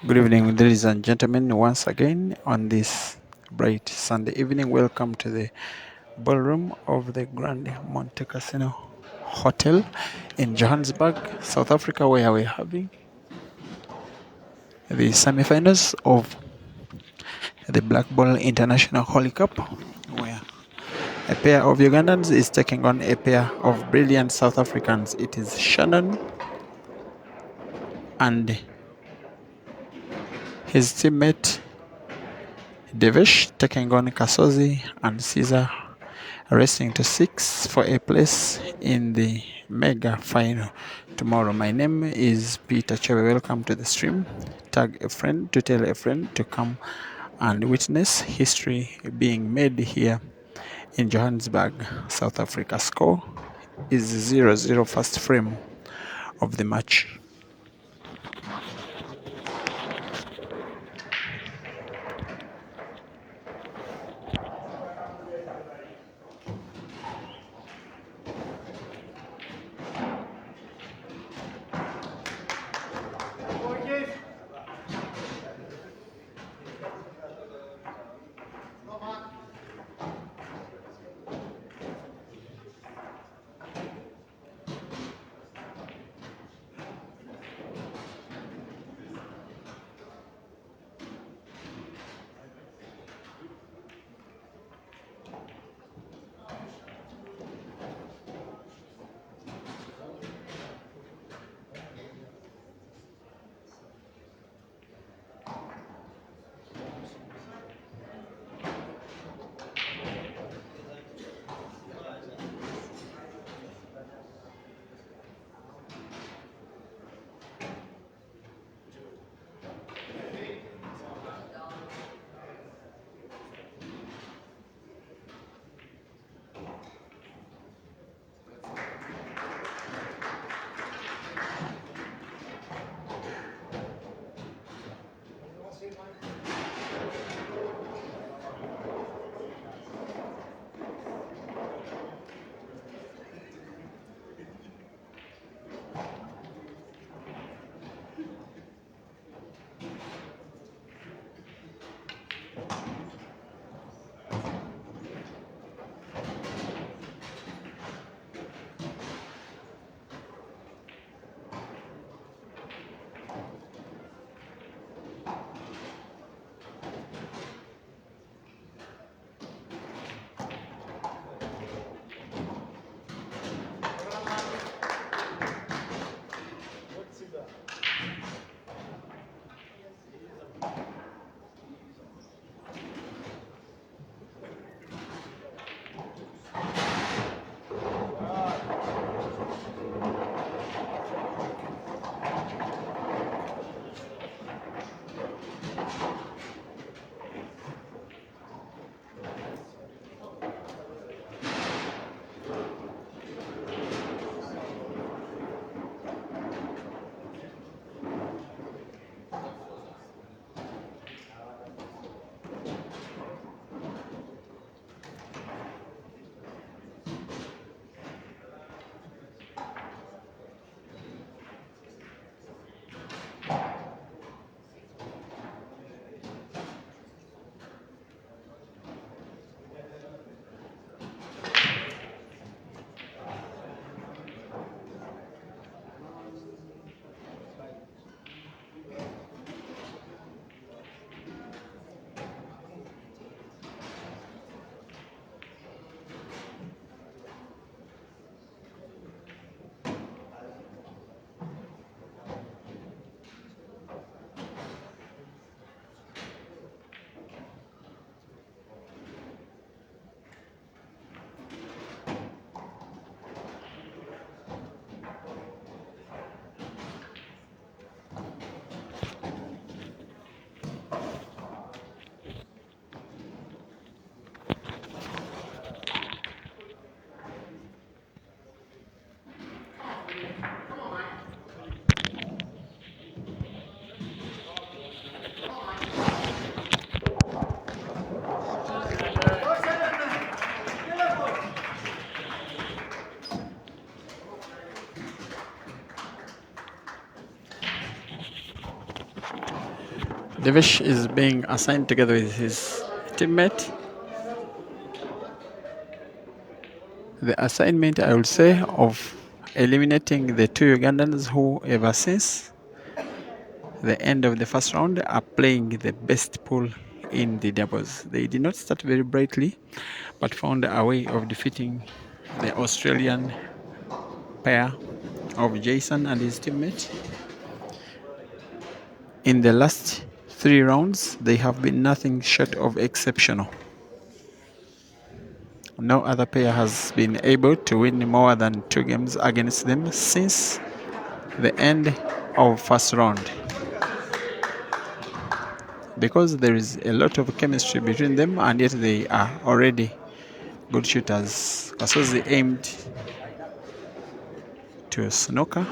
Good evening, ladies and gentlemen. Once again, on this bright Sunday evening, welcome to the ballroom of the Grand Monte Casino Hotel in Johannesburg, South Africa, where we're having the semi-finals of the Black Ball International Holy Cup, where a pair of Ugandans is taking on a pair of brilliant South Africans. It is Shannon and his teammate Devesh taking on Kasozi and Caesar racing to 6 for a place in the mega final tomorrow. My name is Peter Chebe. Welcome to the stream. Tag a friend to tell a friend to come and witness history being made here in Johannesburg, South Africa. Score is 0-0 first frame of the match. Devesh is being assigned together with his teammate. The assignment, I would say, of eliminating the two Ugandans who, ever since the end of the first round, are playing the best pool in the doubles. They did not start very brightly, but found a way of defeating the Australian pair of Jason and his teammate. In the last 3 rounds, they have been nothing short of exceptional. No other player has been able to win more than 2 games against them since the end of first round. Because there is a lot of chemistry between them, and yet they are already good shooters. Kasozi aimed to snooker,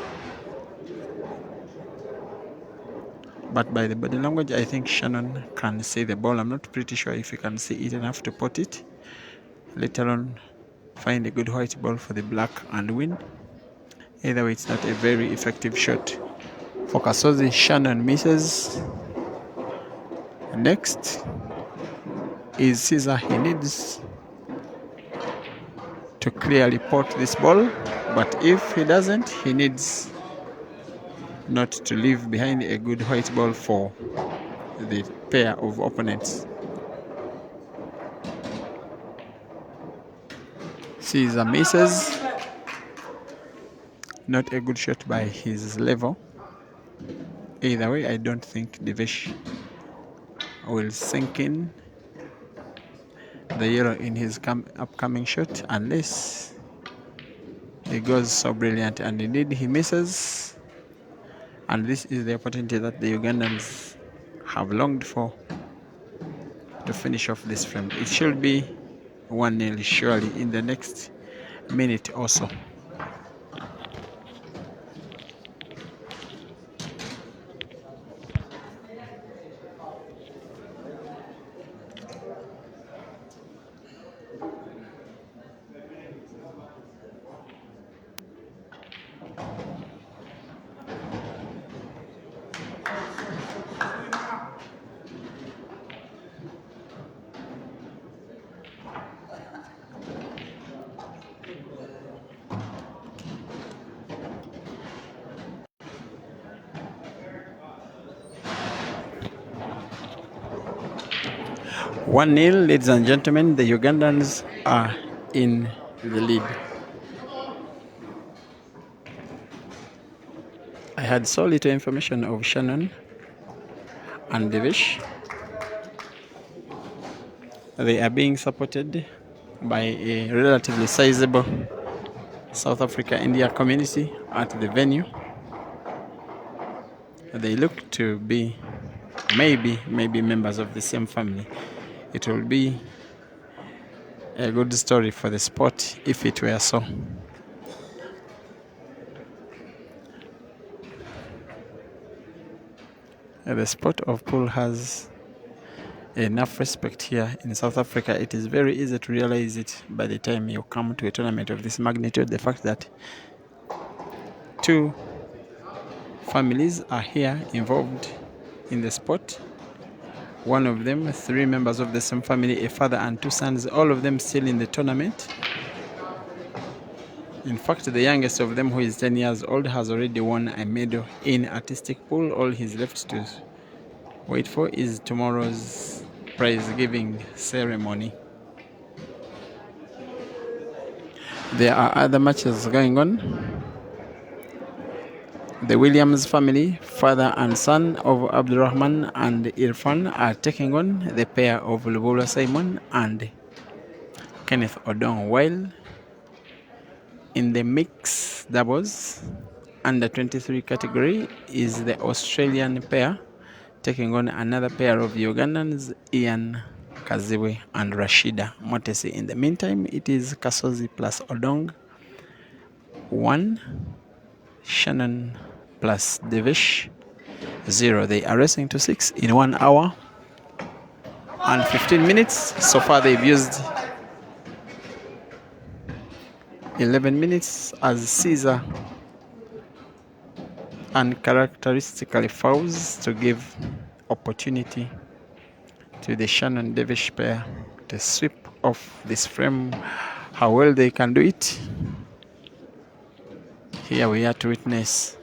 but by the body language, I think Shannon can see the ball. I'm not pretty sure if he can see it enough to pot it. Later on, find a good white ball for the black and win. Either way, it's not a very effective shot. For Kasozi, Shannon misses. Next is Caesar. He needs to clearly pot this ball, but if he doesn't, he needs not to leave behind a good white ball for the pair of opponents. Caesar misses. Not a good shot by his level. Either way, I don't think Devesh will sink in the yellow in his upcoming shot unless he goes so brilliant, and indeed he misses. And this is the opportunity that the Ugandans have longed for to finish off this frame. It should be 1-0 surely in the next minute or so. One nil, ladies and gentlemen, the Ugandans are in the lead. I had so little information of Shannon and Devesh. They are being supported by a relatively sizable South Africa-India community at the venue. They look to be maybe members of the same family. It will be a good story for the sport if it were so. The sport of pool has enough respect here in South Africa. It is very easy to realize it by the time you come to a tournament of this magnitude. The fact that 2 families are here involved in the sport. One of them, 3 members of the same family, a father and 2 sons, all of them still in the tournament. In fact, the youngest of them, who is 10 years old, has already won a medal in artistic pool. All he's left to wait for is tomorrow's prize giving ceremony. There are other matches going on. The Williams family, father and son of Abdurrahman and Irfan, are taking on the pair of Lubula Simon and Kenneth Odong, while in the mixed doubles under 23 category is the Australian pair taking on another pair of Ugandans, Ian Kaziwe and Rashida Motesi. In the meantime, it is Kasozi plus Odong 1, Shannon plus Devesh 0. They are racing to 6 in 1 hour and 15 minutes. So far they've used 11 minutes as Caesar uncharacteristically fouls to give opportunity to the Shannon Devesh pair to sweep off this frame. How well they can do it, here we are to witness.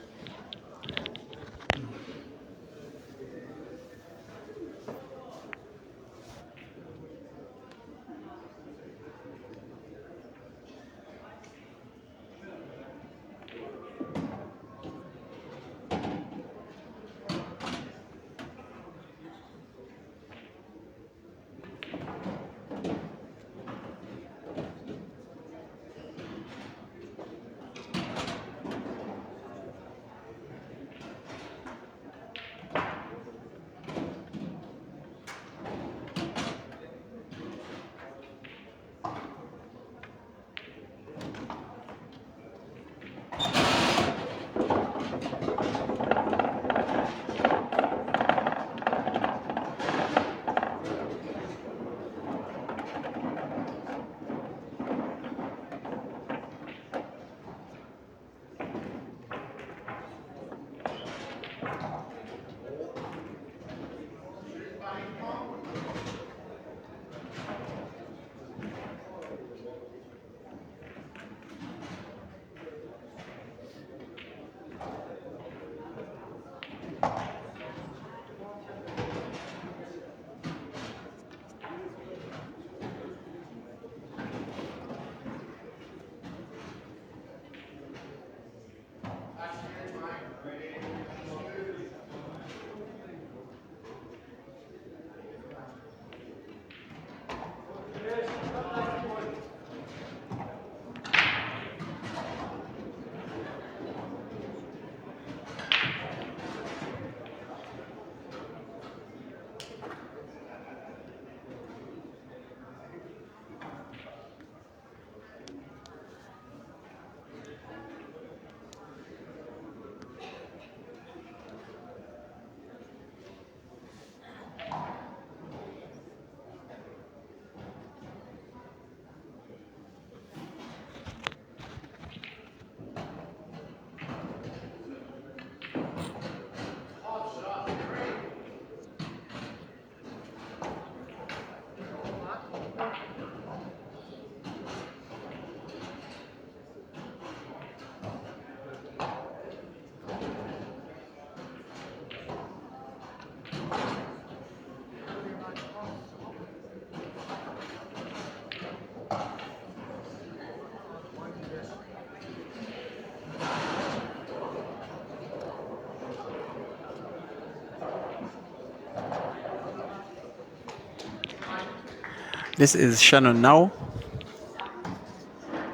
This is Shannon now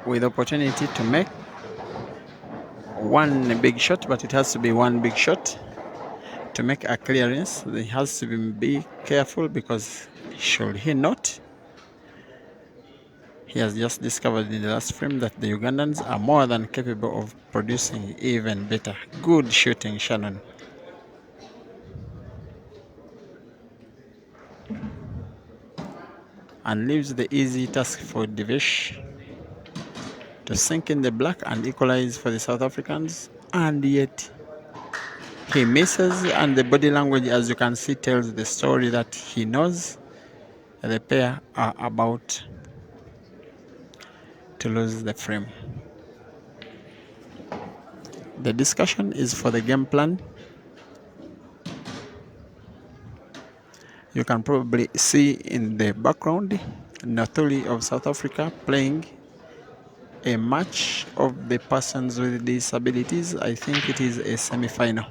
with opportunity to make one big shot, but it has to be one big shot to make a clearance. He has to be careful, because should he not, he has just discovered in the last frame that the Ugandans are more than capable of producing even better. Good shooting, Shannon. And leaves the easy task for Devesh to sink in the black and equalize for the South Africans, and yet he misses, and the body language, as you can see, tells the story that he knows the pair are about to lose the frame. The discussion is for the game plan. You can probably see in the background Nathuli of South Africa playing a match of the persons with disabilities. I think it is a semi-final.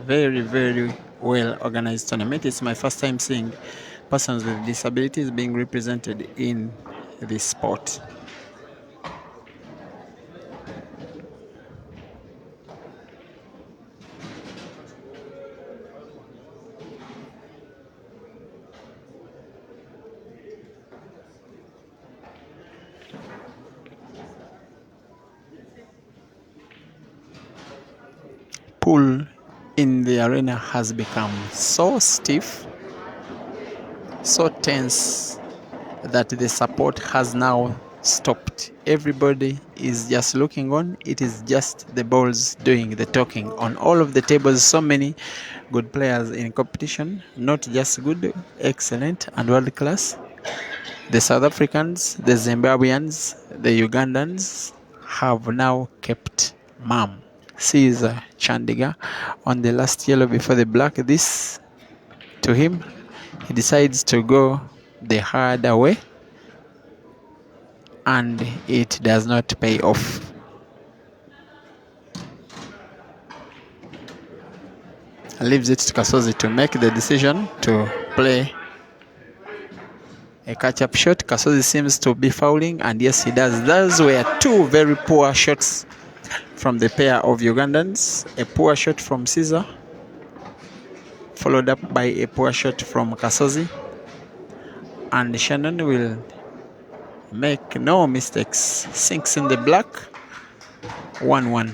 Very, very well organized tournament. It's my first time seeing persons with disabilities being represented in this sport. Pool in the arena has become so stiff, so tense, that the support has now stopped. Everybody is just looking on. It is just the balls doing the talking on all of the tables. So many good players in competition, not just good, excellent, and world class. The South Africans, the Zimbabweans, the Ugandans have now kept mum, Caesar Chandiga, on the last yellow before the black. This, to him, he decides to go the harder way, and it does not pay off. Leaves it to Kasozi to make the decision to play a catch-up shot. Kasozi seems to be fouling, and yes, he does. Those were two very poor shots from the pair of Ugandans. A poor shot from Caesar, followed up by a poor shot from Kasozi. And Shannon will make no mistakes. Sinks in the black. 1-1.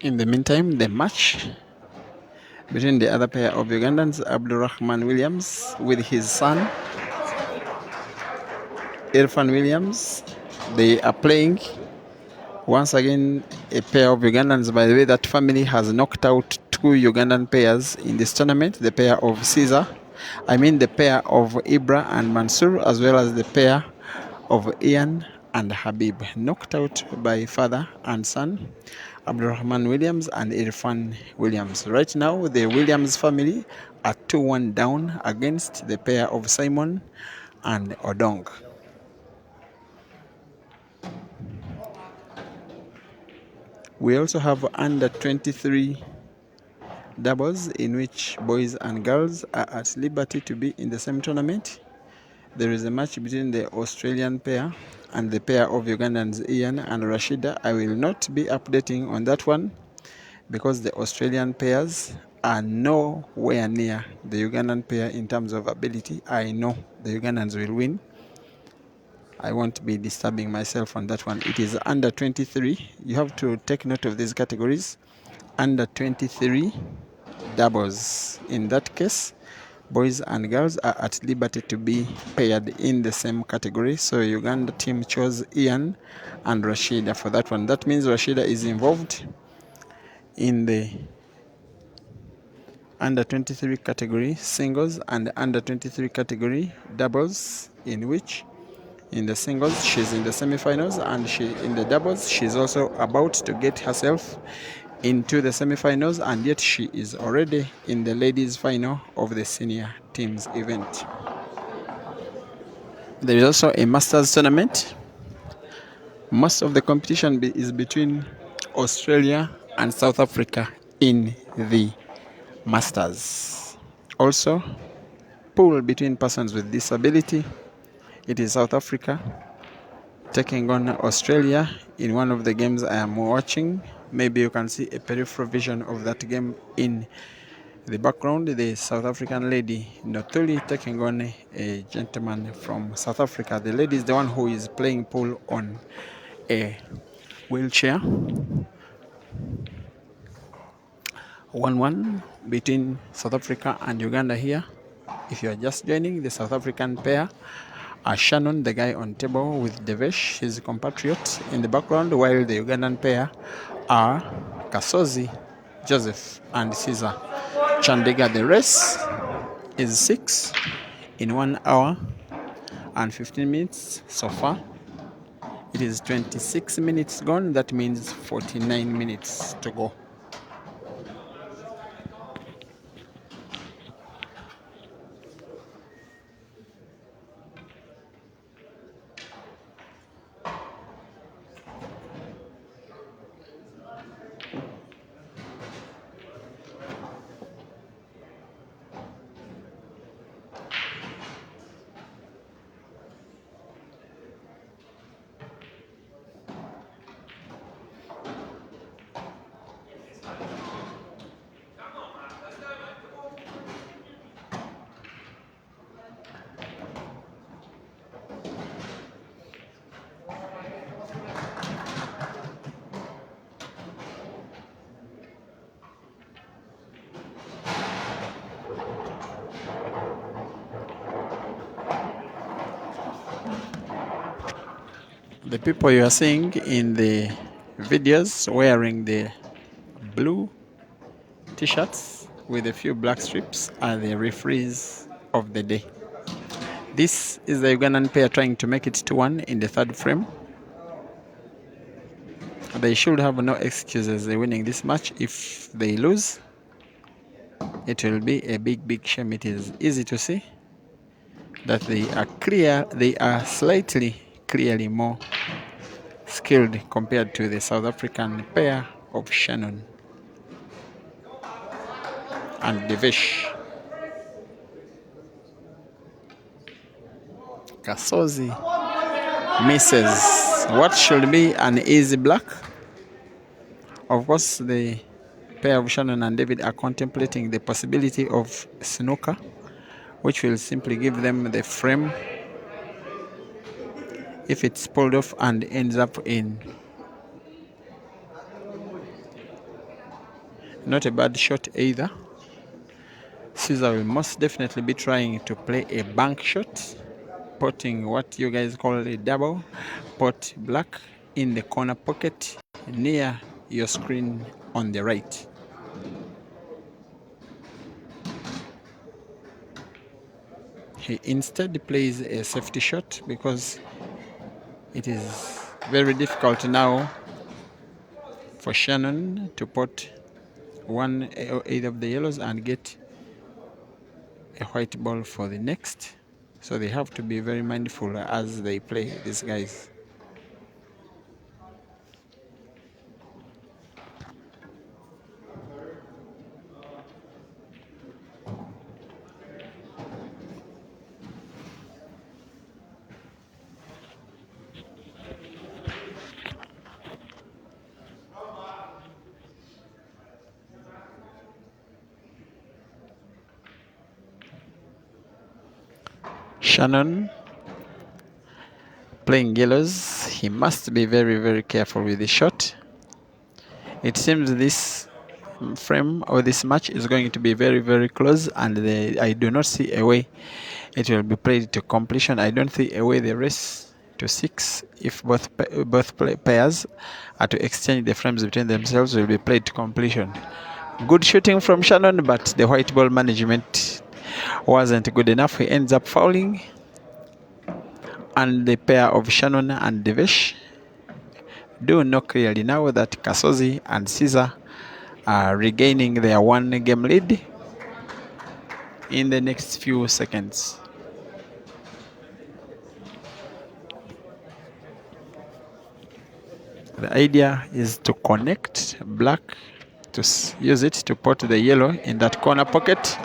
In the meantime, the match between the other pair of Ugandans, Abdulrahman Williams with his son Irfan Williams. They are playing once again a pair of Ugandans. By the way, that family has knocked out two Ugandan pairs in this tournament, the pair of Caesar, the pair of Ibra and Mansour, as well as the pair of Ian and Habib, knocked out by father and son, Abdulrahman Williams and Irfan Williams. Right now, the Williams family are 2-1 down against the pair of Simon and Odong. We also have under 23 doubles in which boys and girls are at liberty to be in the same tournament. There is a match between the Australian pair and the pair of Ugandans Ian and Rashida. I will not be updating on that one because the Australian pairs are nowhere near the Ugandan pair in terms of ability. I know the Ugandans will win. I won't be disturbing myself on that one. It is under 23. You have to take note of these categories. Under 23 doubles. In that case, boys and girls are at liberty to be paired in the same category. So Uganda team chose Ian and Rashida for that one. That means Rashida is involved in the under 23 category singles and under 23 category doubles, in which in the singles she's in the semifinals, and in the doubles she's also about to get herself into the semifinals, and yet she is already in the ladies final of the senior teams event. There is also a masters tournament. Most of the competition is between Australia and South Africa in the masters. Also, pool between persons with disability. It is South Africa taking on Australia in one of the games I am watching. Maybe you can see a peripheral vision of that game in the background. The South African lady Notuli taking on a gentleman from South Africa. The lady is the one who is playing pool on a wheelchair. 1-1 between South Africa and Uganda here. If you are just joining, the South African pair are Shannon, the guy on table, with Devesh, his compatriot, in the background, while the Ugandan pair are Kasozi, Joseph, and Caesar. Chandiga. The race is 6 in 1 hour and 15 minutes so far. It is 26 minutes gone. That means 49 minutes to go. The people you are seeing in the videos wearing the blue t-shirts with a few black strips are the referees of the day. This is the Ugandan pair trying to make it 2-1 in the third frame. They should have no excuses winning this match. If they lose, it will be a big shame. It is easy to see that they are clearly more skilled compared to the South African pair of Shannon and Devesh+Kasozi misses what should be an easy block. Of course, the pair of Shannon and David are contemplating the possibility of snooker, which will simply give them the frame if it's pulled off and ends up in not a bad shot either. Caesar will most definitely be trying to play a bank shot, putting what you guys call a double, pot black in the corner pocket near your screen on the right. He instead plays a safety shot because it is very difficult now for Shannon to put one or eight of the yellows and get a white ball for the next. So they have to be very mindful as they play these guys. Shannon playing yellows, he must be very, very careful with the shot. It seems this frame or this match is going to be very, very close, and I do not see a way it will be played to completion. I don't see a way the race to 6, if both pairs are to exchange the frames between themselves, will be played to completion. Good shooting from Shannon, but the white ball management wasn't good enough. He ends up fouling, and the pair of Shannon and Devesh do know clearly now that Kasozi and Caesar are regaining their one game lead in the next few seconds. The idea is to connect black, to use it to put the yellow in that corner pocket,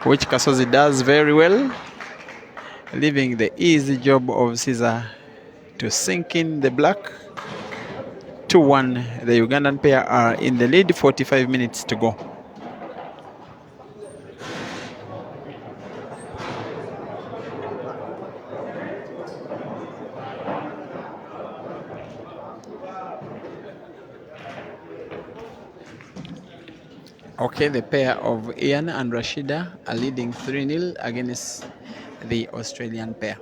which Kasozi does very well, leaving the easy job of Caesar to sink in the black. 2-1, the Ugandan pair are in the lead, 45 minutes to go. Okay, the pair of Ian and Rashida are leading 3-0 against the Australian pair.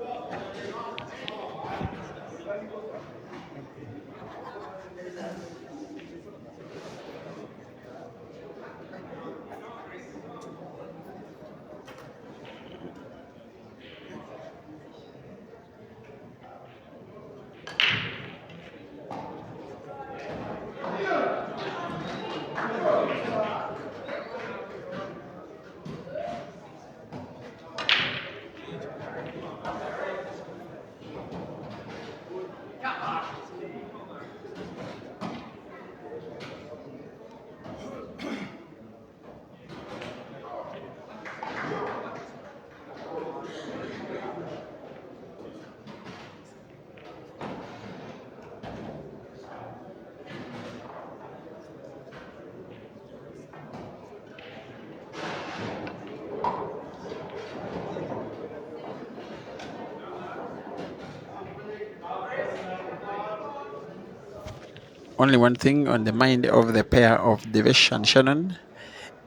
Only one thing on the mind of the pair of Devesh and Shannon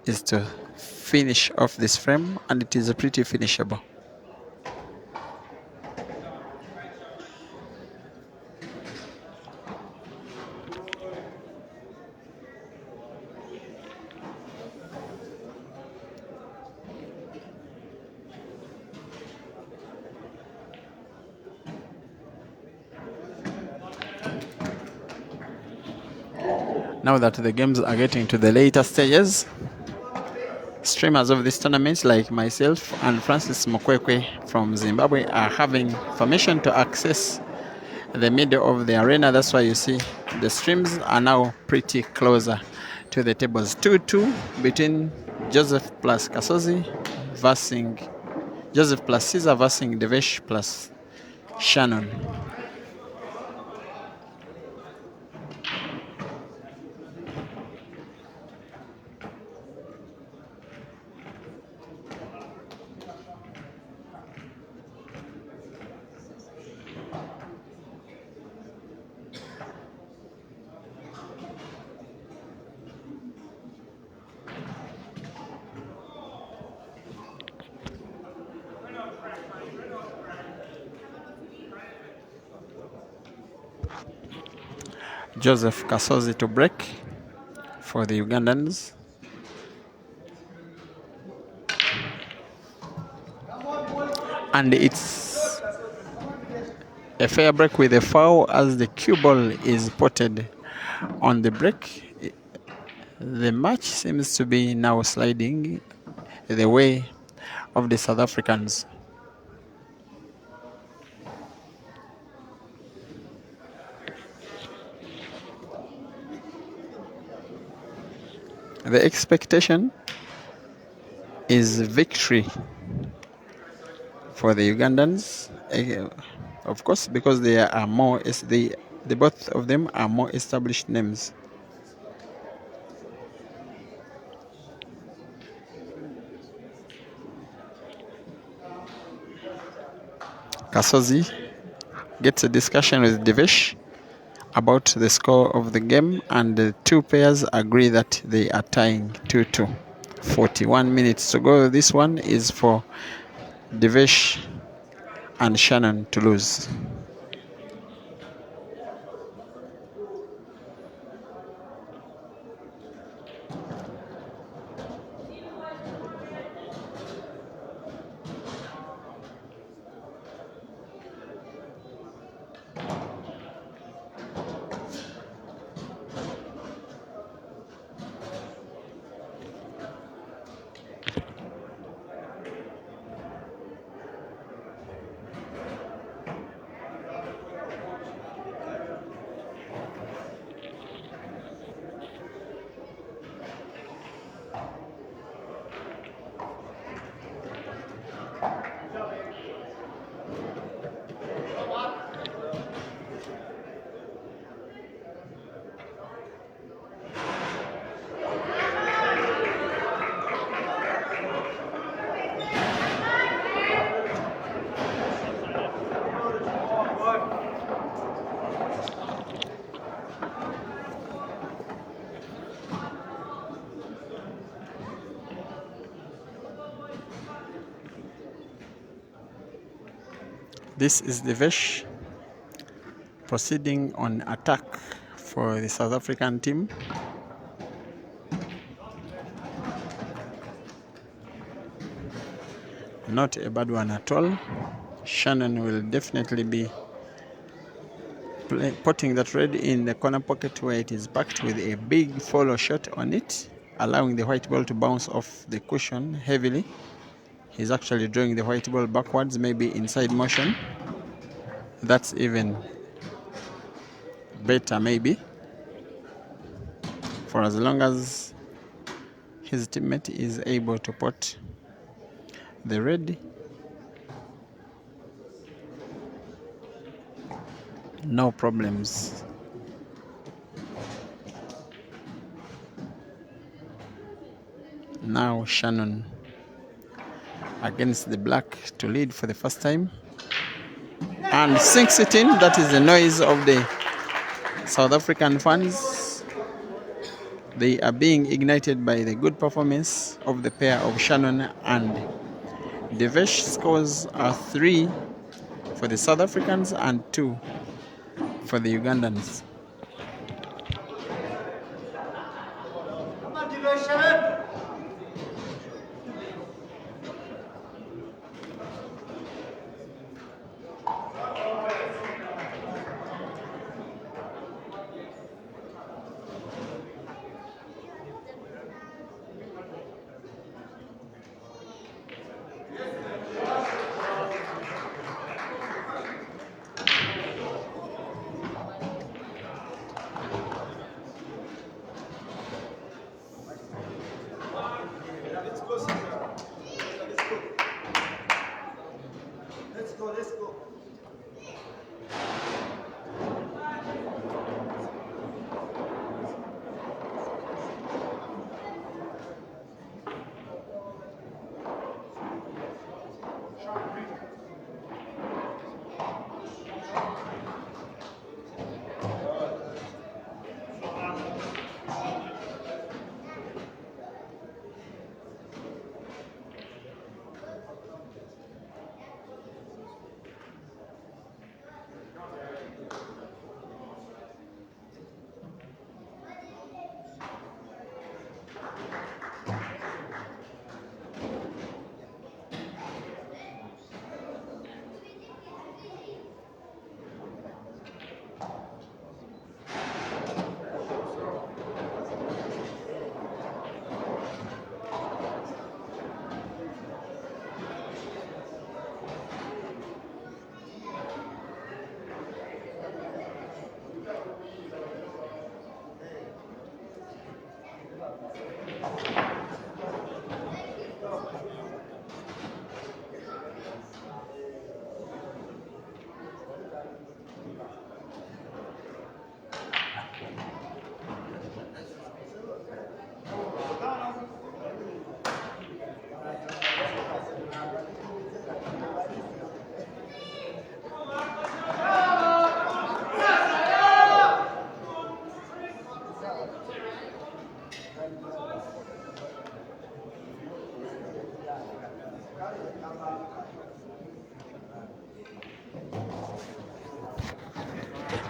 is to finish off this frame, and it is a pretty finishable. Now that the games are getting to the later stages, streamers of this tournament like myself and Francis Mokwekwe from Zimbabwe are having permission to access the middle of the arena. That's why you see the streams are now pretty closer to the tables. 2-2 between Joseph+Kasozi versus Joseph+Caesar versus Devesh+Shannon. Devesh+Kasozi to break for the Ugandans. And it's a fair break with a foul as the cue ball is potted on the break. The match seems to be now sliding the way of the South Africans. The expectation is victory for the Ugandans, of course, because they are more, the both of them are more established names. Kasozi gets a discussion with Devesh about the score of the game, and the two pairs agree that they are tying 2-2. 41 minutes to go. This one is for Devesh and Shannon to lose. This is Devesh proceeding on attack for the South African team. Not a bad one at all. Shannon will definitely be putting that red in the corner pocket where it is packed with a big follow shot on it, allowing the white ball to bounce off the cushion heavily. He's actually drawing the white ball backwards, maybe inside motion. That's even better, maybe, for as long as his teammate is able to pot the red. No problems. Now Shannon against the black to lead for the first time, and sinks it in. That is the noise of the South African fans. They are being ignited by the good performance of the pair of Shannon and Devesh. Scores are 3 for the South Africans and 2 for the Ugandans.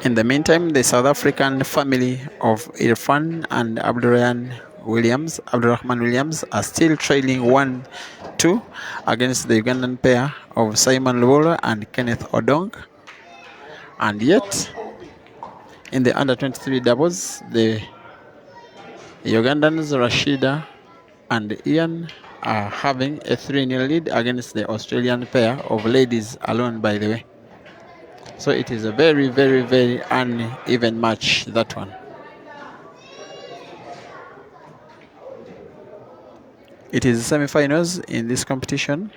In the meantime, the South African family of Irfan and Abdurrahman Williams, are still trailing 1-2 against the Ugandan pair of Simon Lubola and Kenneth Odong. And yet, in the under 23 doubles, the Ugandans Rashida and Ian are having a 3-0 lead against the Australian pair of ladies alone, by the way. So it is a very, very, very uneven match, that one. It is semi-finals in this competition.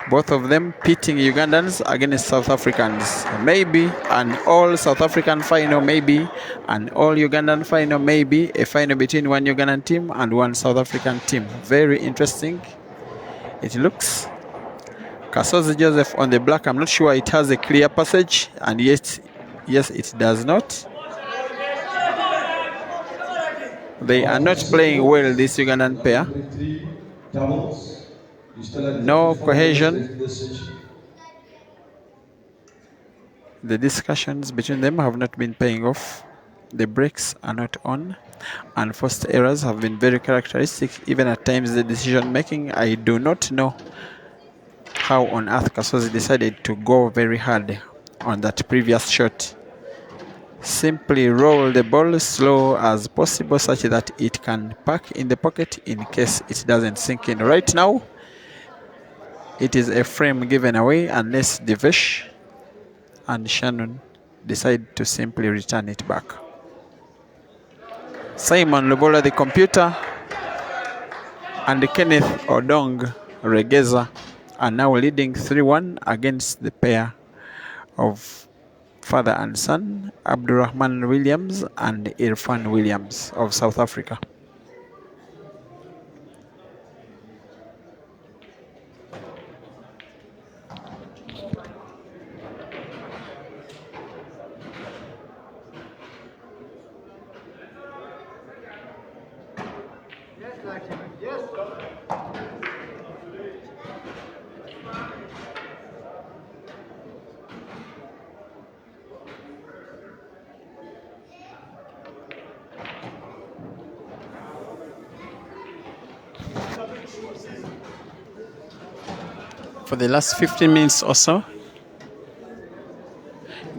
Both of them pitting Ugandans against South Africans. Maybe an all South African final, maybe an all Ugandan final, maybe a final between one Ugandan team and one South African team. Very interesting. It looks. Kasozi Joseph on the black. I'm not sure it has a clear passage, and yet, yes, it does not. They are not playing well, this Ugandan pair. No cohesion. The discussions between them have not been paying off. The brakes are not on, and forced errors have been very characteristic. Even at times, the decision making, I do not know how on earth Kasozi decided to go very hard on that previous shot. Simply roll the ball slow as possible such that it can park in the pocket in case it doesn't sink in. Right now, it is a frame given away unless Devesh and Shannon decide to simply return it back. Simon Lubola, the computer, and Kenneth Odong Regeza are now leading 3-1 against the pair of father and son, Abdurrahman Williams and Irfan Williams of South Africa. For the last 15 minutes or so,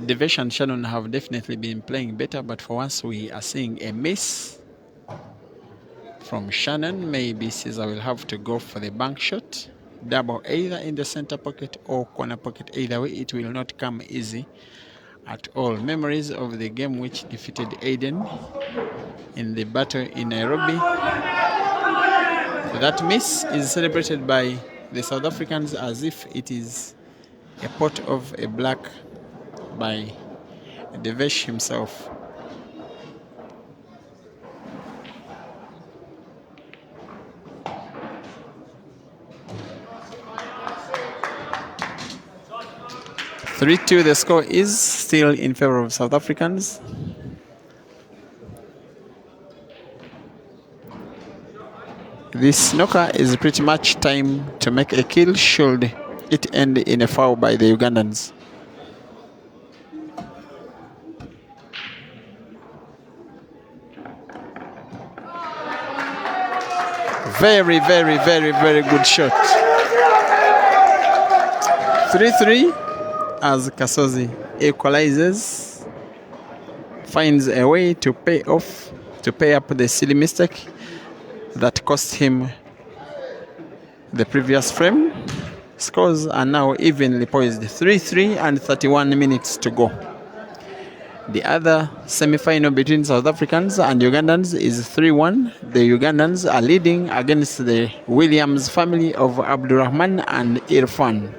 Devesh and Shannon have definitely been playing better, but for once we are seeing a miss from Shannon. Maybe Caesar will have to go for the bank shot, double either in the center pocket or corner pocket. Either way, it will not come easy at all. Memories of the game which defeated Aiden in the battle in Nairobi. That miss is celebrated by the South Africans as if it is a pot of a black by Devesh himself. (3-2) the score is still in favor of South Africans. This snooker is pretty much time to make a kill should it end in a foul by the Ugandans. Very, very, very, very good shot. 3-3 as Kasozi equalizes, finds a way to pay up the silly mistake that cost him the previous frame. Scores are now evenly poised, 3-3 and 31 minutes to go. The other semi-final between South Africans and Ugandans is 3-1. The Ugandans are leading against the Williams family of Abdurrahman and Irfan.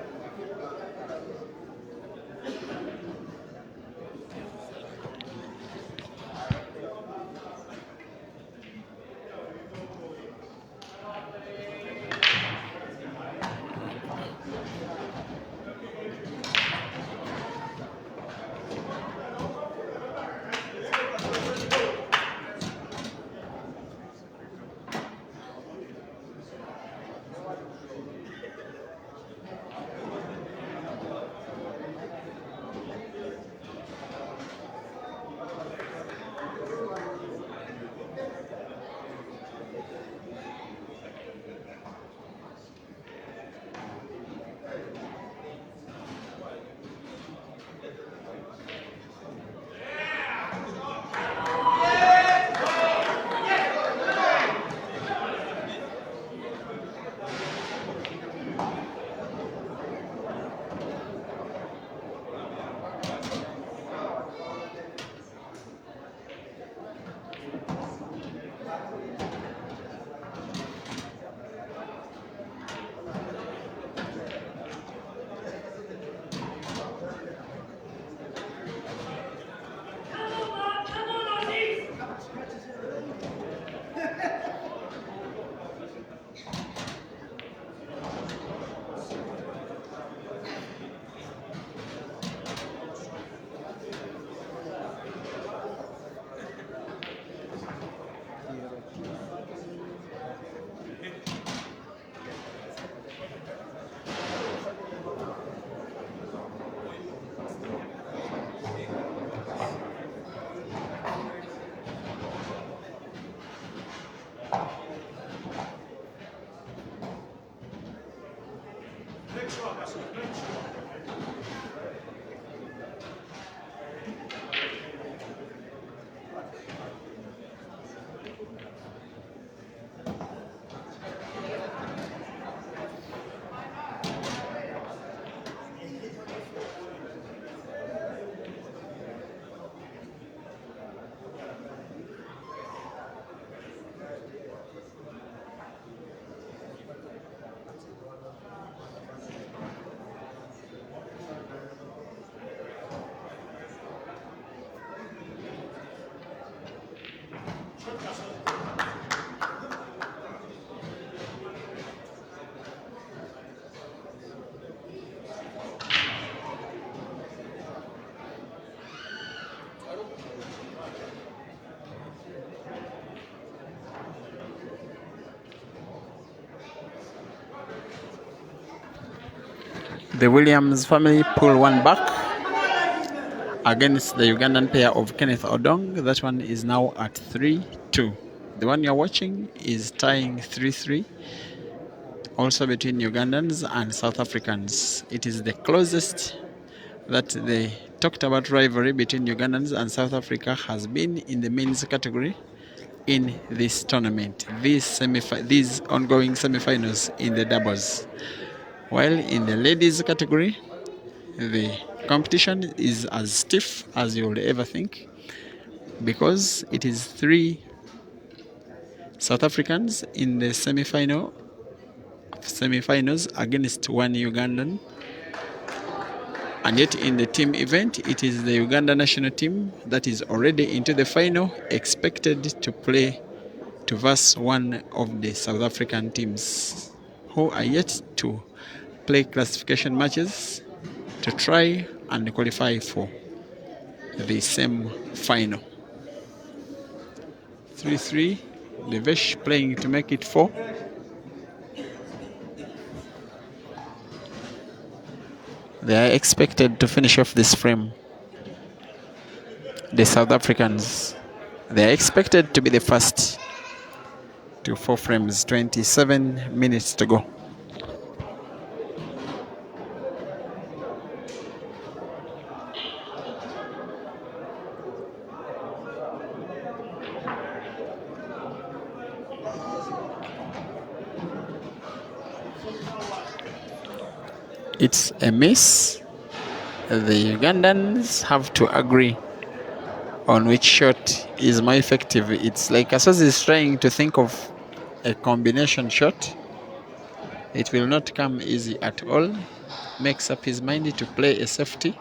The Williams family pull one back against the Ugandan pair of Kenneth Odong. That one is now at 3-2. The one you're watching is tying 3-3, also between Ugandans and South Africans. It is the closest that the talked about rivalry between Ugandans and South Africa has been in the men's category in this tournament, these ongoing semi-finals in the doubles. While in the ladies category, the competition is as stiff as you would ever think, because it is 3 South Africans in the semi-finals against 1 Ugandan. And yet in the team event, it is the Uganda national team that is already into the final, expected to play to verse one of the South African teams who are yet to play classification matches to try and qualify for the same final. 3-3, Devesh playing to make it 4. They are expected to finish off this frame. The South Africans, they are expected to be the first to 4 frames, 27 minutes to go. It's a miss. The Ugandans have to agree on which shot is more effective. It's like Kasozi is trying to think of a combination shot. It will not come easy at all. Makes up his mind to play a safety.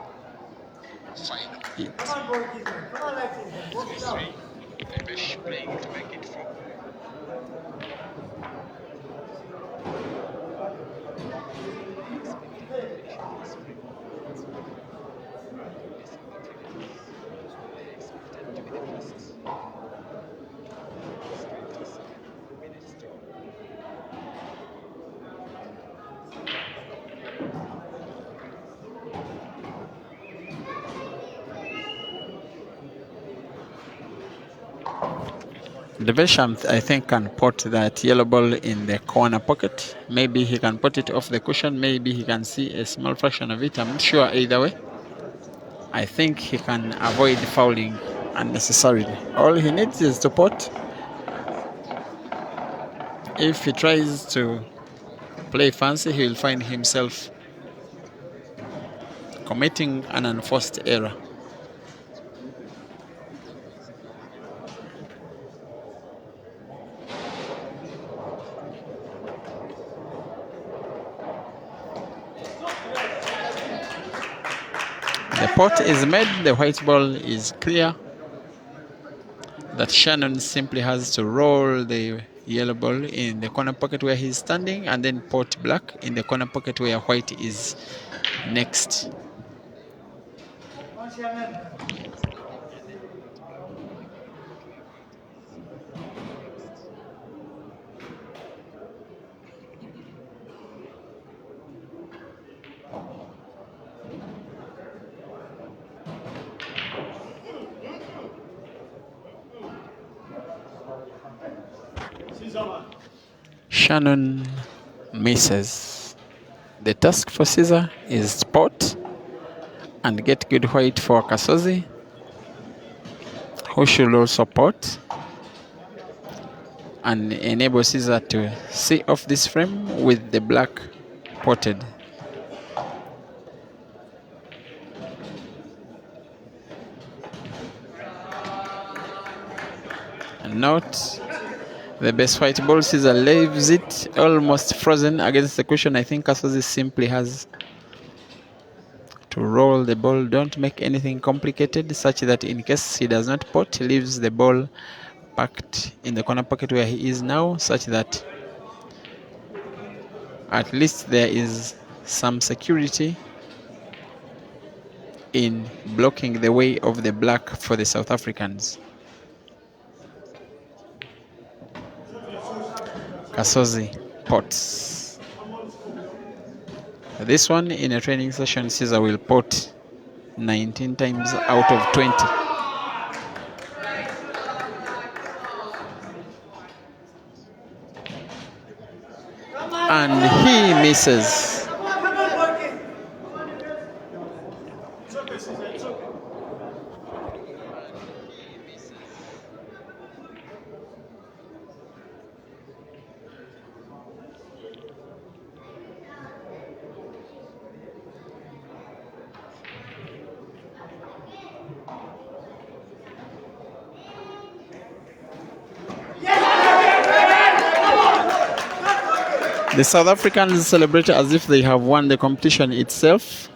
Devesh, I think, can put that yellow ball in the corner pocket. Maybe he can put it off the cushion. Maybe he can see a small fraction of it. I'm not sure either way. I think he can avoid fouling unnecessarily. All he needs is to put. If he tries to play fancy, he will find himself committing an unforced error. The pot is made, the white ball is clear. That Shannon simply has to roll the yellow ball in the corner pocket where he's standing, and then pot black in the corner pocket where white is next. Shannon misses. The task for Caesar is spot and get good white for Kasozi, who should also pot and enable Caesar to see off this frame with the black potted. And note the best white ball. Caesar leaves it almost frozen against the cushion. I think Kasozi simply has to roll the ball. Don't make anything complicated, such that in case he does not pot, he leaves the ball packed in the corner pocket where he is now, such that at least there is some security in blocking the way of the black for the South Africans. Kasozi pots. This one in a training session, Caesar will pot 19 times out of 20. And he misses. The South Africans celebrate as if they have won the competition itself.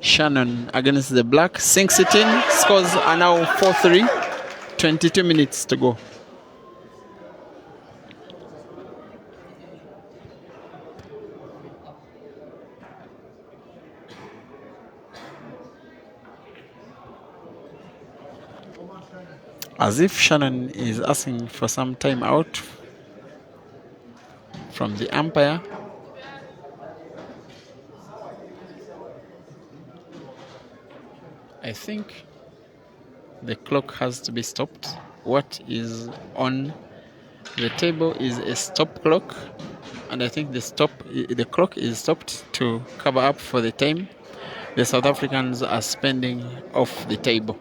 Shannon against the black, sinks it in, scores are now 4-3, 22 minutes to go. As if Shannon is asking for some time out from the umpire. I think the clock has to be stopped. What is on the table is a stop clock, and I think the clock is stopped to cover up for the time the South Africans are spending off the table.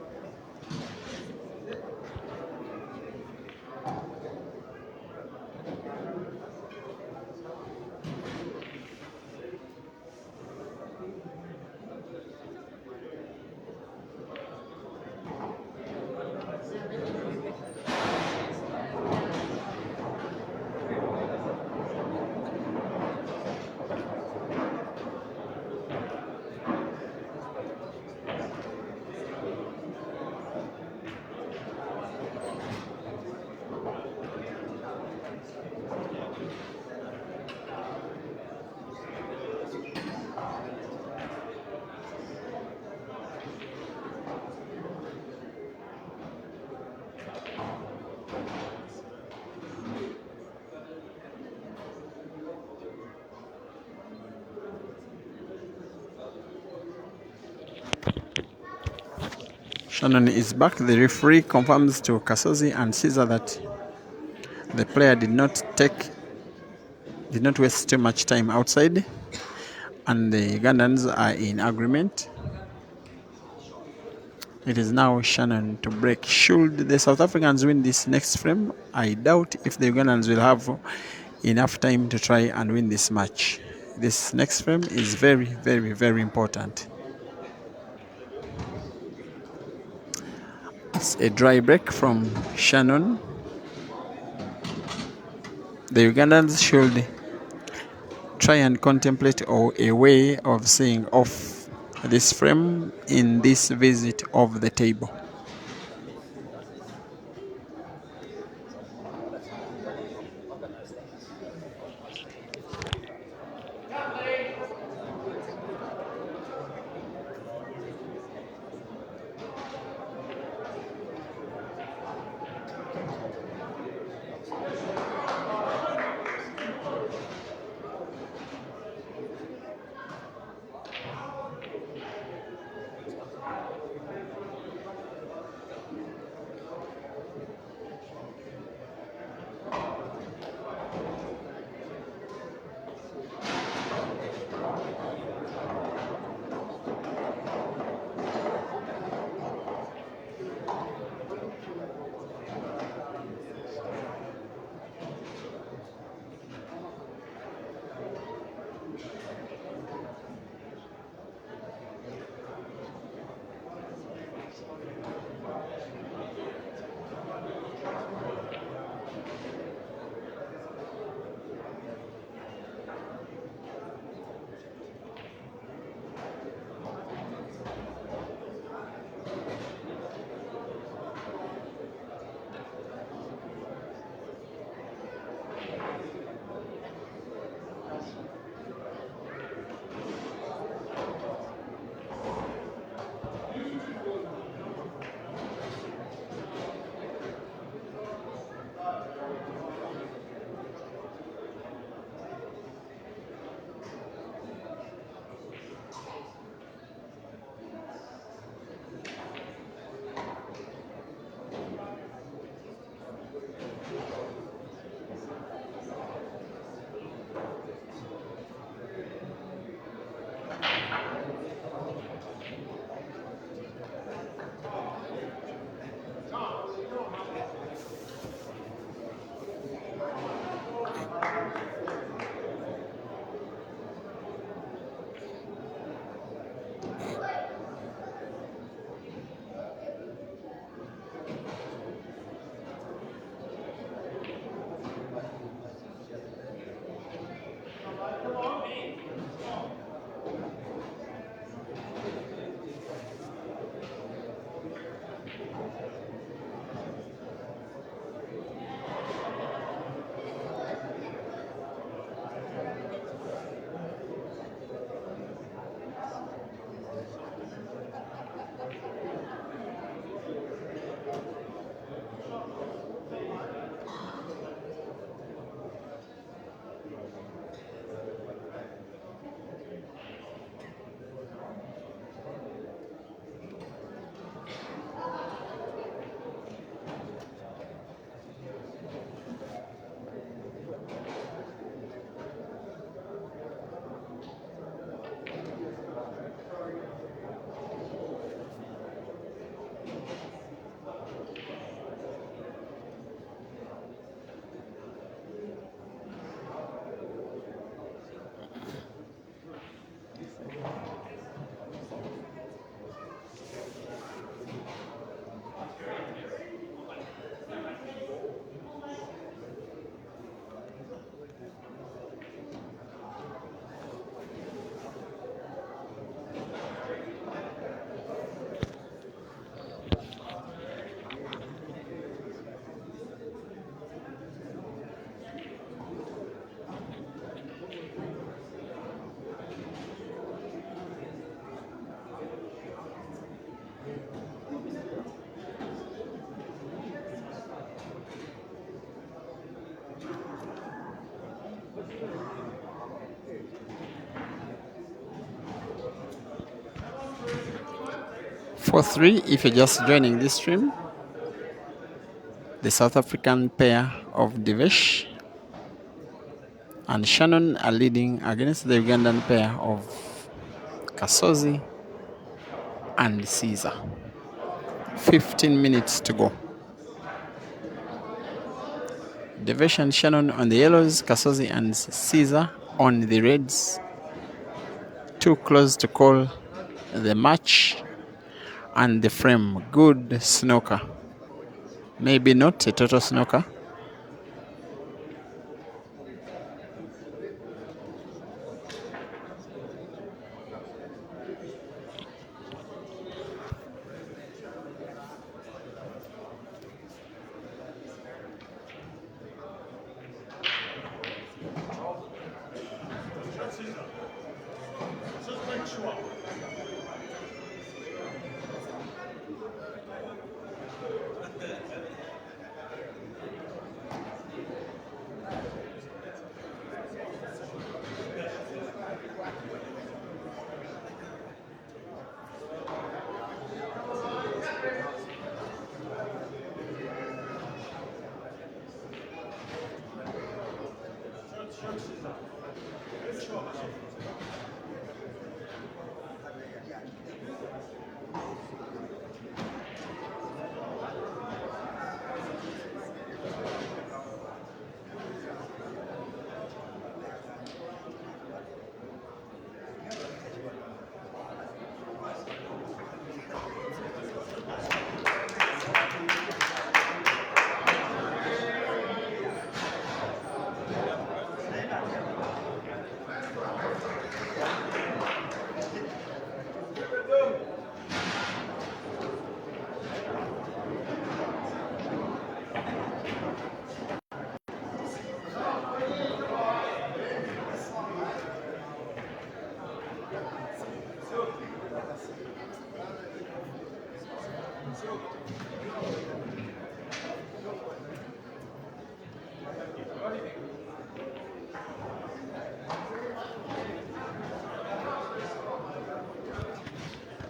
Shannon is back. The referee confirms to Kasozi and Caesar that the player did not waste too much time outside, and the Ugandans are in agreement. It is now Shannon to break. Should the South Africans win this next frame, I doubt if the Ugandans will have enough time to try and win this match. This next frame is very, very, very important. It's a dry break from Shannon. The Ugandans should try and contemplate a way of seeing off this frame in this visit of the table. 4-3, if you're just joining this stream, the South African pair of Devesh and Shannon are leading against the Ugandan pair of Kasozi and Caesar. 15 minutes to go. Devesh and Shannon on the yellows, Kasozi and Caesar on the reds. Too close to call the match and the frame. Good snooker. Maybe not a total snooker.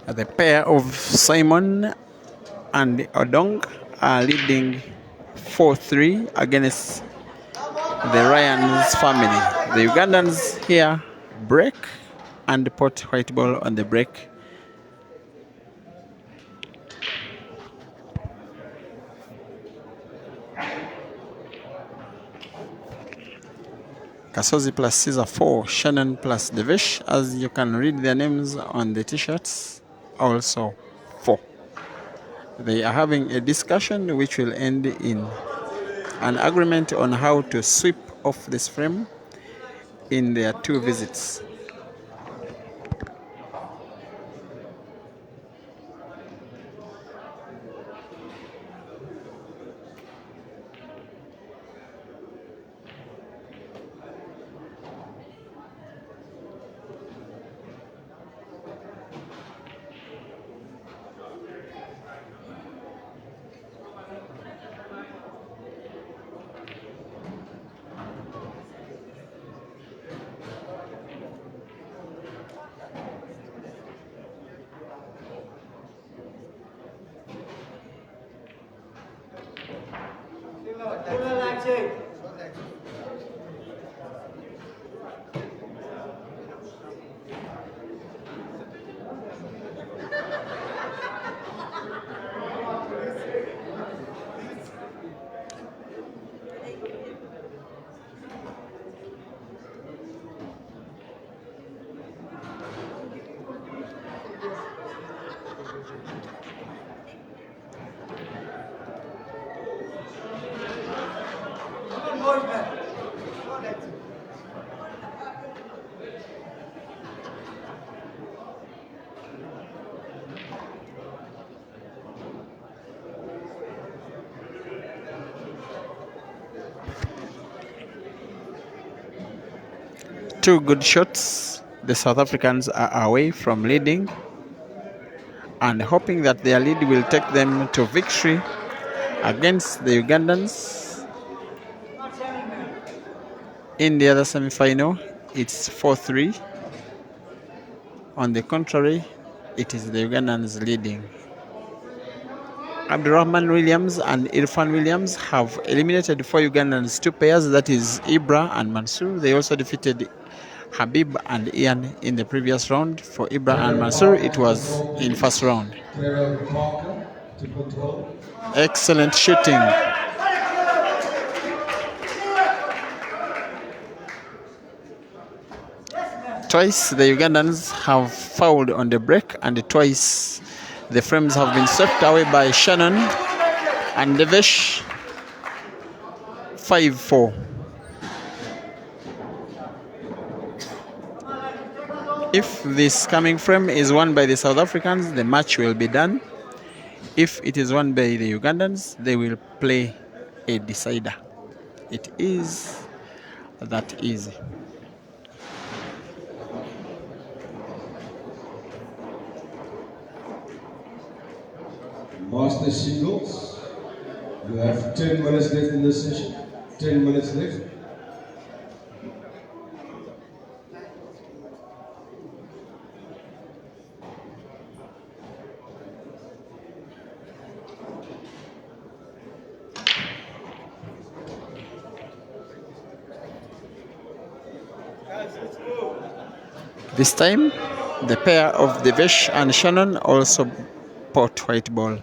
The pair of Simon and Odong are leading 4-3 against the Ryan's family. The Ugandans here break and put white ball on the break. Kasozi plus Caesar 4, Shannon plus Devesh, as you can read their names on the t-shirts, also 4. They are having a discussion which will end in an agreement on how to sweep off this frame in their 2 visits. Two good shots. The South Africans are away from leading and hoping that their lead will take them to victory against the Ugandans. In the other semi-final, it's 4-3. On the contrary, it is the Ugandans leading. Abdurrahman Williams and Irfan Williams have eliminated 4 Ugandans, 2 pairs, that is Ibra and Mansour. They also defeated Habib and Ian in the previous round. For Ibra and Mansour, it was in first round. Excellent shooting. Twice the Ugandans have fouled on the break, and twice the frames have been swept away by Shannon and Devesh. 5-4. If this coming frame is won by the South Africans, the match will be done. If it is won by the Ugandans, they will play a decider. It is that easy. Master singles. You have 10 minutes left in this session. 10 minutes left. This time, the pair of Devesh and Shannon also pot white ball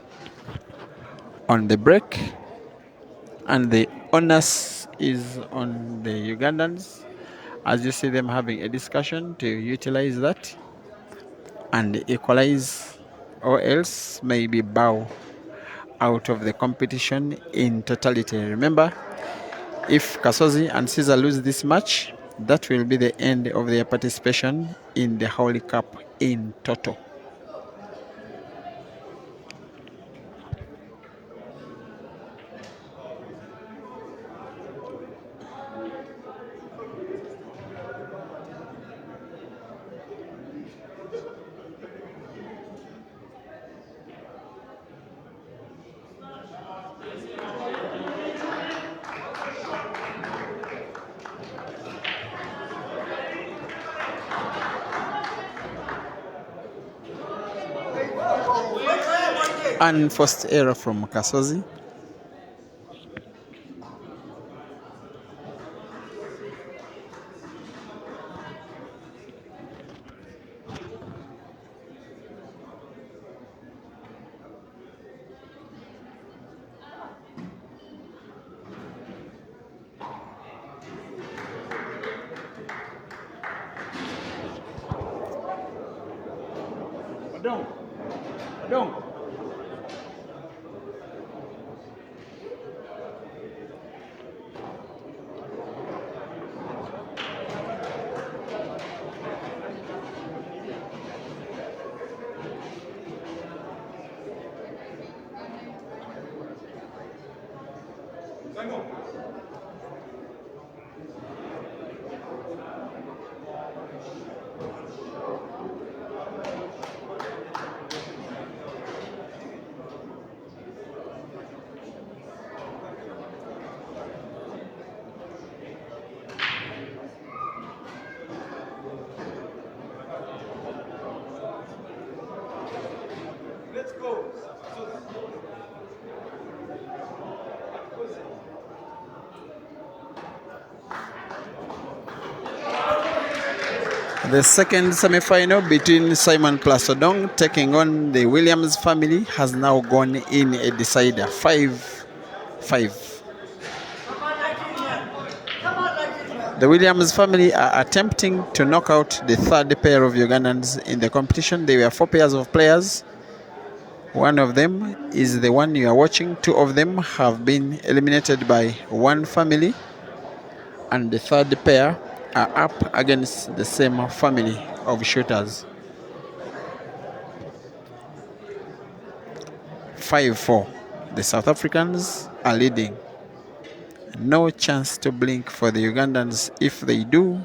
on the break, and the onus is on the Ugandans, as you see them having a discussion to utilize that and equalize, or else maybe bow out of the competition in totality. Remember, if Kasozi and Caesar lose this match, that will be the end of their participation in the HAWLEY Cup in total. Unforced error from Kasozi. Don't. Let's go. The second semi-final between Simon+Odong taking on the Williams family has now gone in a decider, 5-5. The Williams family are attempting to knock out the third pair of Ugandans in the competition. There were 4 pairs of players. One of them is the one you are watching. 2 of them have been eliminated by one family, and the third pair are up against the same family of shooters. 5-4. The South Africans are leading. No chance to blink for the Ugandans. If they do,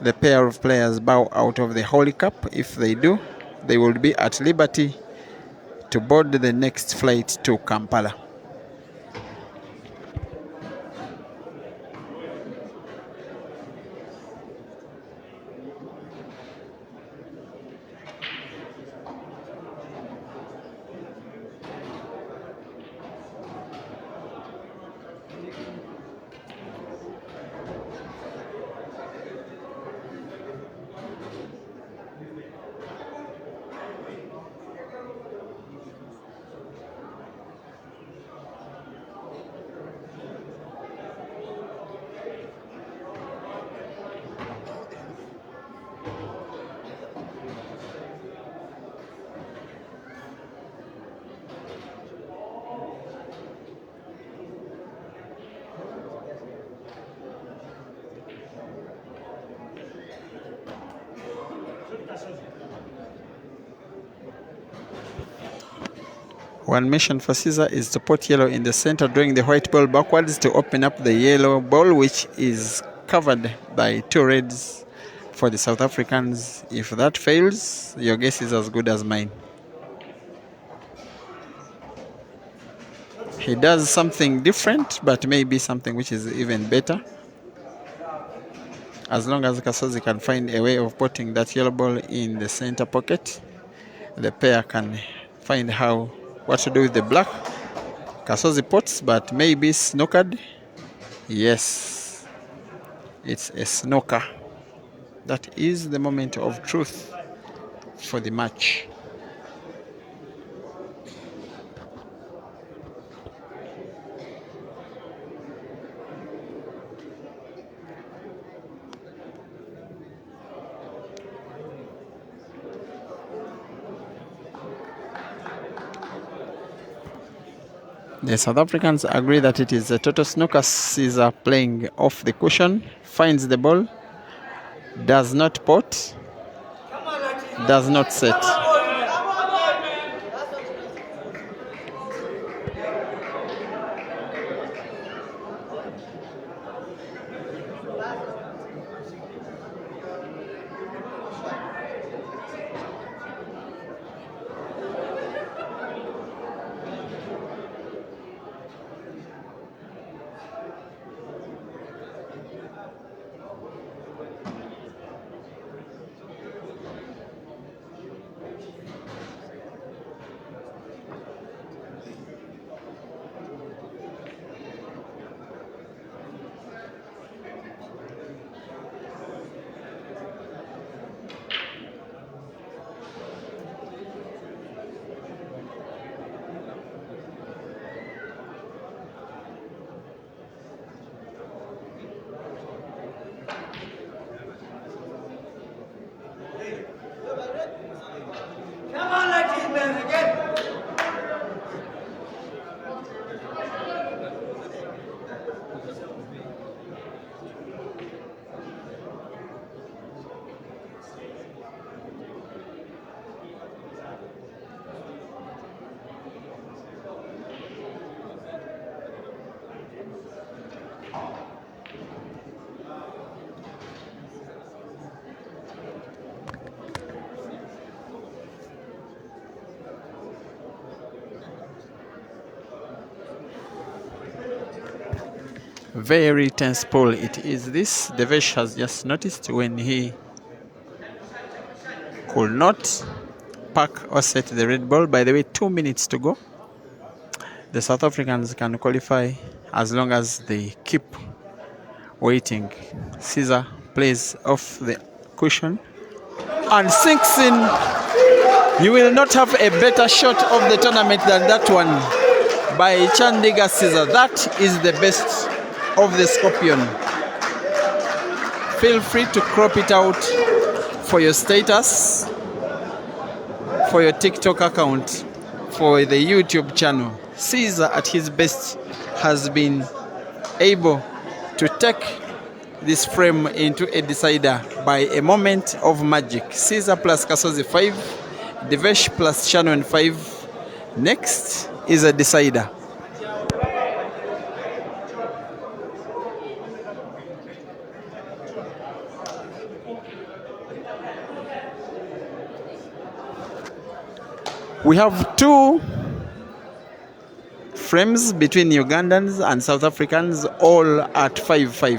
the pair of players bow out of the HAWLEY Cup. If they do, they will be at liberty to board the next flight to Kampala. One mission for Caesar is to put yellow in the center, drawing the white ball backwards to open up the yellow ball, which is covered by two reds for the South Africans. If that fails, your guess is as good as mine. He does something different, but maybe something which is even better. As long as Kasozi can find a way of putting that yellow ball in the center pocket, the pair can find what to do with the black. Kasozi puts, but maybe snookered. Yes, it's a snooker. That is the moment of truth for the match. The South Africans agree that it is a total snooker. Caesar playing off the cushion, finds the ball, does not pot, does not set. Very tense poll it is this. Devesh has just noticed when he could not pack or set the red ball. By the way, 2 minutes to go. The South Africans can qualify as long as they keep waiting. Caesar plays off the cushion and sinks in. You will not have a better shot of the tournament than that one by Chandiga Caesar. That is the best of the Scorpion. Feel free to crop it out for your status, for your TikTok account, for the YouTube channel. Caesar at his best has been able to take this frame into a decider by a moment of magic. Caesar+Kasozi 5, Devesh+Shannon 5. Next is a decider. We have two frames between Ugandans and South Africans, all at 5-5.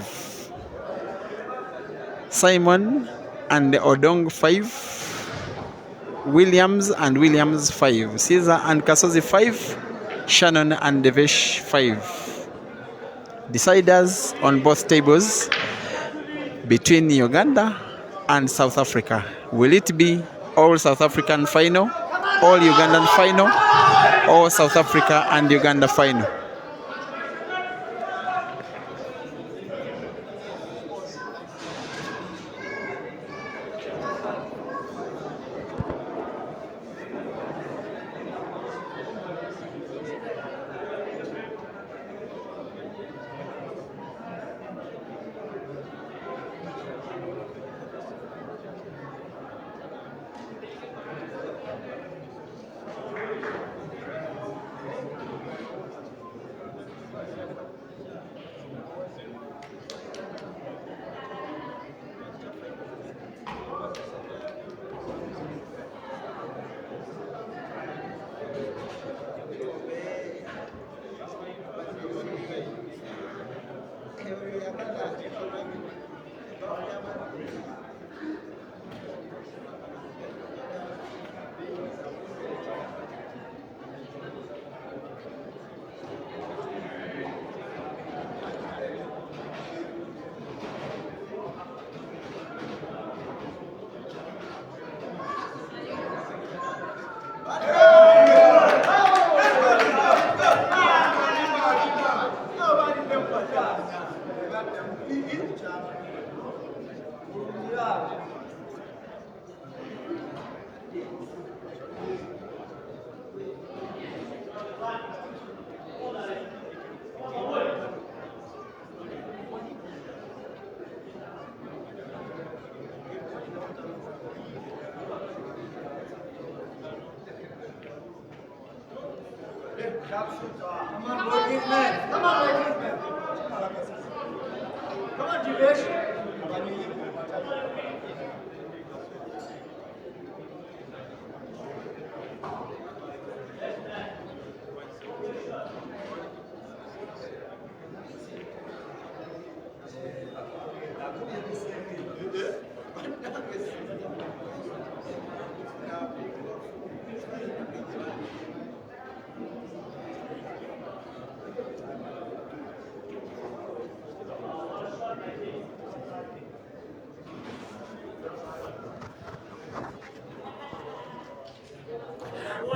Simon and Odong 5, Williams and Williams 5, Caesar and Kasozi 5, Shannon and Devesh 5. Deciders on both tables between Uganda and South Africa. Will it be all South African final, all Ugandan final, or South Africa and Uganda final? Come on, working man. Come on, working man. Come on, Devesh.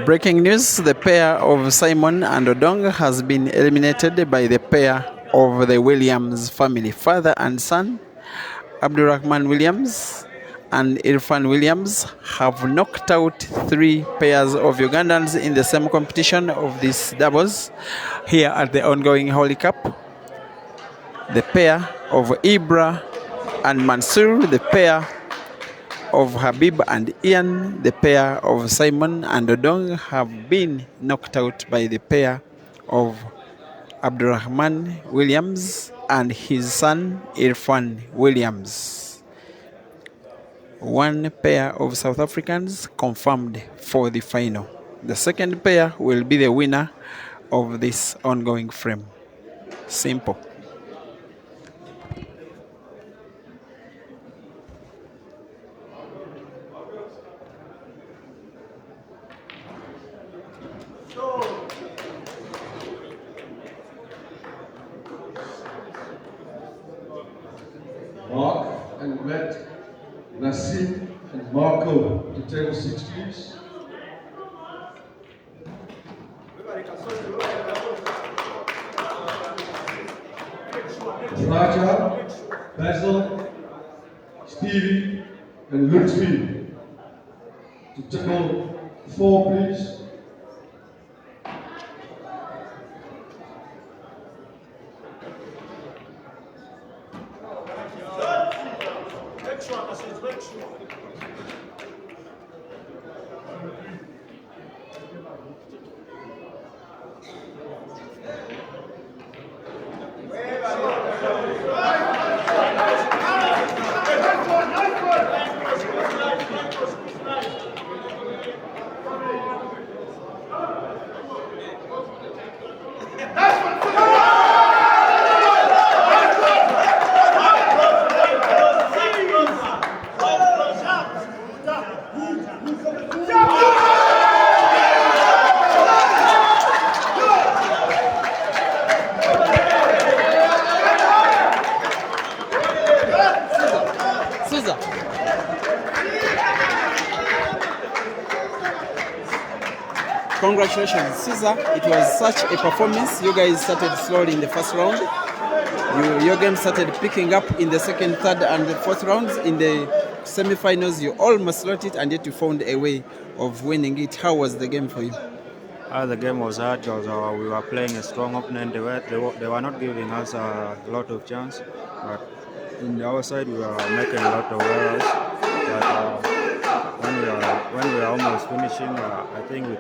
Breaking news, the pair of Simon and Odong has been eliminated by the pair of the Williams family. Father and son, Abdurrahman Williams and Irfan Williams, have knocked out 3 pairs of Ugandans in the same competition of these doubles here at the ongoing HAWLEY Cup. The pair of Ibra and Mansour, the pair of Habib and Ian, the pair of Simon and Odong, have been knocked out by the pair of Abdurrahman Williams and his son Irfan Williams. 1 pair of South Africans confirmed for the final. The second pair will be the winner of this ongoing frame. Simple. Mark and Matt, Nassim and Marco to table 6, please. Raja, Basil, Stevie and Lutfi to table 4, please. Caesar. Congratulations, Caesar. It was such a performance. You guys started slowly in the first round. Your game started picking up in the second, third, and the fourth rounds. In the semi-finals, you almost lost it, and yet you found a way of winning it. How was the game for you? The game was hard because we were playing a strong opponent. They were not giving us a lot of chance. But in our side, we were making a lot of errors. But when we were almost finishing, I think we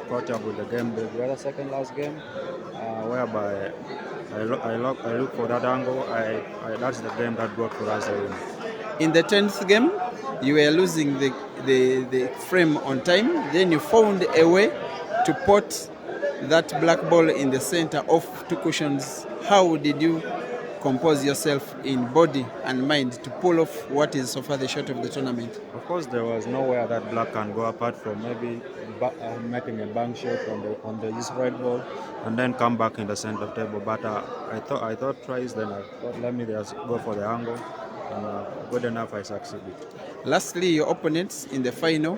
caught up with the game. The other second last game, whereby I look for that angle. That's the game that brought for us the win. In the 10th game, you were losing the frame on time. Then you found a way to put that black ball in the center off 2 cushions. How did you compose yourself in body and mind to pull off what is so far the shot of the tournament? Of course, there was nowhere that black can go apart from maybe making a bank shot on the east right ball and then come back in the center table. But I thought twice. Then I thought let me just go for the angle, and good enough I succeeded. Lastly, your opponents in the final,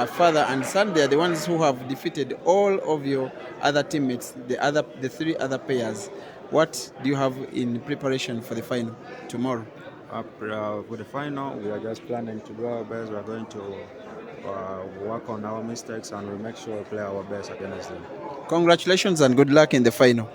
father and son, they are the ones who have defeated all of your other teammates, the three other pairs. What do you have in preparation for the final tomorrow? For the final, we are just planning to do our best. We are going to work on our mistakes and we'll make sure we play our best against them. Congratulations and good luck in the final.